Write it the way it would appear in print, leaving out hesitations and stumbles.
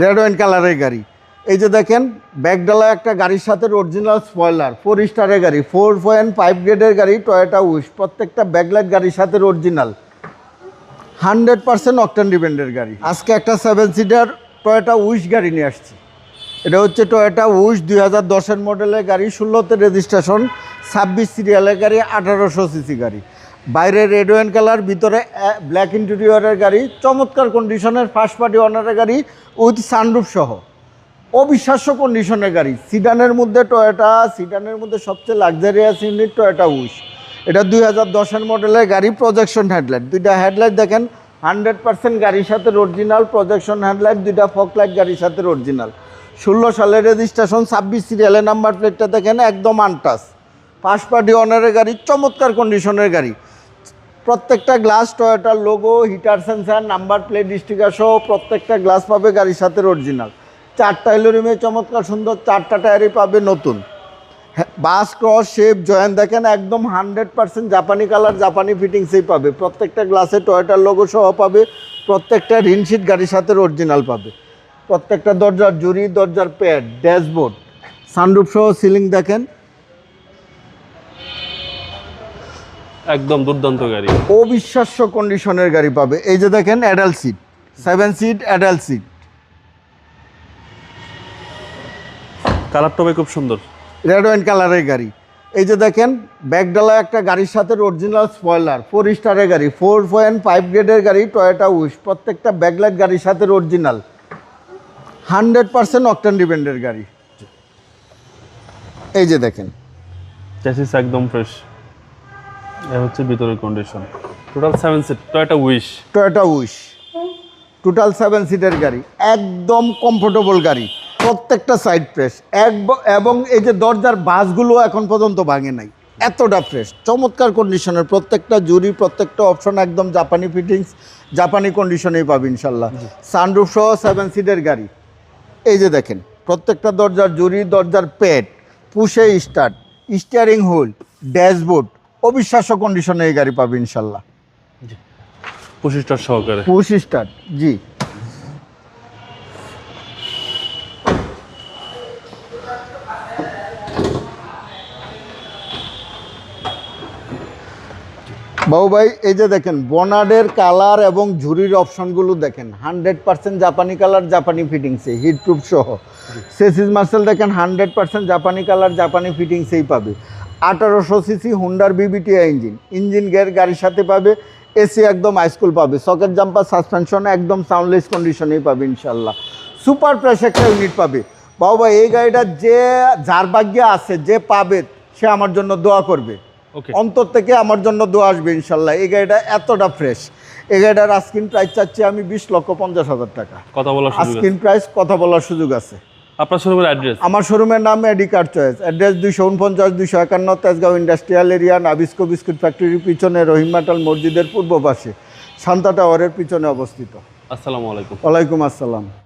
Red wine কালারের গাড়ি। এই যে দেখেন ব্যাকডালা একটা গাড়ির সাথে অরিজিনাল স্পয়লার, 4 স্টারের গাড়ি, 4.5 গ্রেডের গাড়ি, টয়োটা উইশ, প্রত্যেকটা ব্যাকলাইট গাড়ির সাথে অরিজিনাল 100% অকটেন ডিপেন্ডের গাড়ি। আজকে একটা 7 সিটার টয়োটা উইশ গাড়ি নিয়ে আসছি। এটা হচ্ছে টয়োটা উইশ 2010-এর মডেলের গাড়ি, 16তে রেজিস্ট্রেশন, 26 সিরিয়ালের গাড়ি, 1800 সিসি গাড়ি। বাইরে রেড ওয়াইন কালার, ভিতরে ব্ল্যাক ইন্টেরিয়রের গাড়ি, চমৎকার কন্ডিশনের ফার্স্ট পার্টি ওনারের গাড়ি উইথ সানরুফ সহ, অবিশ্বাস্য কন্ডিশনের গাড়ি। সিডানের মধ্যে টয়োটা, সিডানের মধ্যে সবচেয়ে লাক্সারিয়াস ইউনিট টয়োটা উইশ। এটা 2010-এর মডেলের গাড়ি, প্রজেকশন হেডলাইট, দুইটা হেডলাইট দেখেন 100% গাড়ির সাথে অরিজিনাল, প্রজেকশন হেডলাইট, দুইটা ফকলাইট গাড়ির সাথে অরিজিনাল। 16 সালের রেজিস্ট্রেশন, 26 সিরিয়ালের নাম্বার প্লেটটা দেখেন একদম আনটাচ, ফার্স্ট পার্টি ওনারের গাড়ি, চমৎকার কন্ডিশনের গাড়ি। প্রত্যেকটা গ্লাস টয়োটার logo, heater sensor, number plate, sticker সহ প্রত্যেকটা গ্লাস পাবে গাড়ির সাথে অরিজিনাল। 4টা এলোরিমে চমৎকার সুন্দর, 4টা টায়ারই পাবে নতুন। বাস ক্রস শেপ জয়েন দেখেন একদম 100% জাপানি কালার, জাপানি ফিটিংসেই পাবে। প্রত্যেকটা গ্লাসে টয়োটার লোগো সহ পাবে, প্রত্যেকটা রিনশিট গাড়ির সাথে অরিজিনাল পাবে। প্রত্যেকটা দরজার জুরি, দরজার প্যাড, ড্যাশবোর্ড, সানরুফ সহ সিলিং দেখেন একদম দুর্দান্ত গাড়ি, অবিশ্বাস্য কন্ডিশনের গাড়ি পাবে। এই যে দেখেন adult seat, 7 seat adult seat, কালারটা খুব সুন্দর, রেড ওয়াইন কালারের গাড়ি। এই যে দেখেন ব্যাকডালা একটা গাড়ির সাথে অরিজিনাল স্পয়লার, 4 স্টারের গাড়ি, 4.5 গ্রেডের গাড়ি, টয়োটা উইশ, প্রত্যেকটা ব্যাকলাইট গাড়ির সাথে অরিজিনাল 100% অকটেন ডিপেন্ডের গাড়ি। এই যে দেখেন চ্যাসিস একদম ফ্রেশ। এ হচ্ছে ভিতরের condition. Total 7 seat Toyota Wish, Toyota Wish total 7 সিটের গাড়ি, একদম কমফোর্টেবল গাড়ি, প্রত্যেকটা সাইড ফ্রেশ এবং এই যে দরজার বাসগুলো এখন পর্যন্ত ভাঙে নাই, এতটা ফ্রেশ, চমৎকার কন্ডিশনের। প্রত্যেকটা জুরি, প্রত্যেকটা অপশন একদম জাপানি ফিটিংস, জাপানি কন্ডিশনেই পাবে ইনশাল্লাহ। সানরুফ সহ 7 সিটের গাড়ি। এই যে দেখেন প্রত্যেকটা দরজার জুরি, দরজার pad, push start, steering wheel, dashboard, অবিশ্বাস্য কন্ডিশনে এই গাড়ি পাবে ইনশাল্লাহ। পুশ স্টার সহকারে, পুশ স্টার্ট, জি। বাবু ভাই এই যে দেখেন বনার্ডের কালার এবং ঝুরির অপশনগুলো দেখেন 100% জাপানি কালার, জাপানি ফিটিংসে, হিটপ্রুফ সহ। সেসিস মার্সেল দেখেন 100% জাপানি কালার, জাপানি ফিটিংসেই পাবে। 1800 সিসি হুন্ডার বিবিটিআই ইঞ্জিন গিয়ার গাড়ির সাথে পাবে। এসি একদম হাইস্কুল পাবে, সকেট জাম্পার, সাসপেনশন একদম সাউন্ডলেস কন্ডিশনেই পাবে ইনশাল্লাহ। সুপার ফ্রেশ একটা ইউনিট পাবে। বাবু ভাই এই গাড়িটা যে যার ভাগ্যে আছে, যে পাবে সে আমার জন্য দোয়া করবে, অন্তর থেকে আমার জন্য দোয়া আসবে ইনশাল্লাহ। এই গাড়িটা এতটা ফ্রেশ। এই গাড়িটার আস্কিন প্রাইস চাচ্ছি আমি 20,50,000 টাকা। কথা বলার সুযোগ আছে, আস্কিন প্রাইস কথা বলার সুযোগ আছে। আপনার শোরুমের অ্যাড্রেস? আমার শোরুমের নাম এডিকার choice, address 249-251 Tejgaon industrial area, Nabisco biscuit ফ্যাক্টরির পিছনে, রহিমাটাল মসজিদের পূর্ব পাশে, শান্তা টাওয়ারের পিছনে অবস্থিত। আসসালামু আলাইকুম। ওয়ালাইকুম আসসালাম।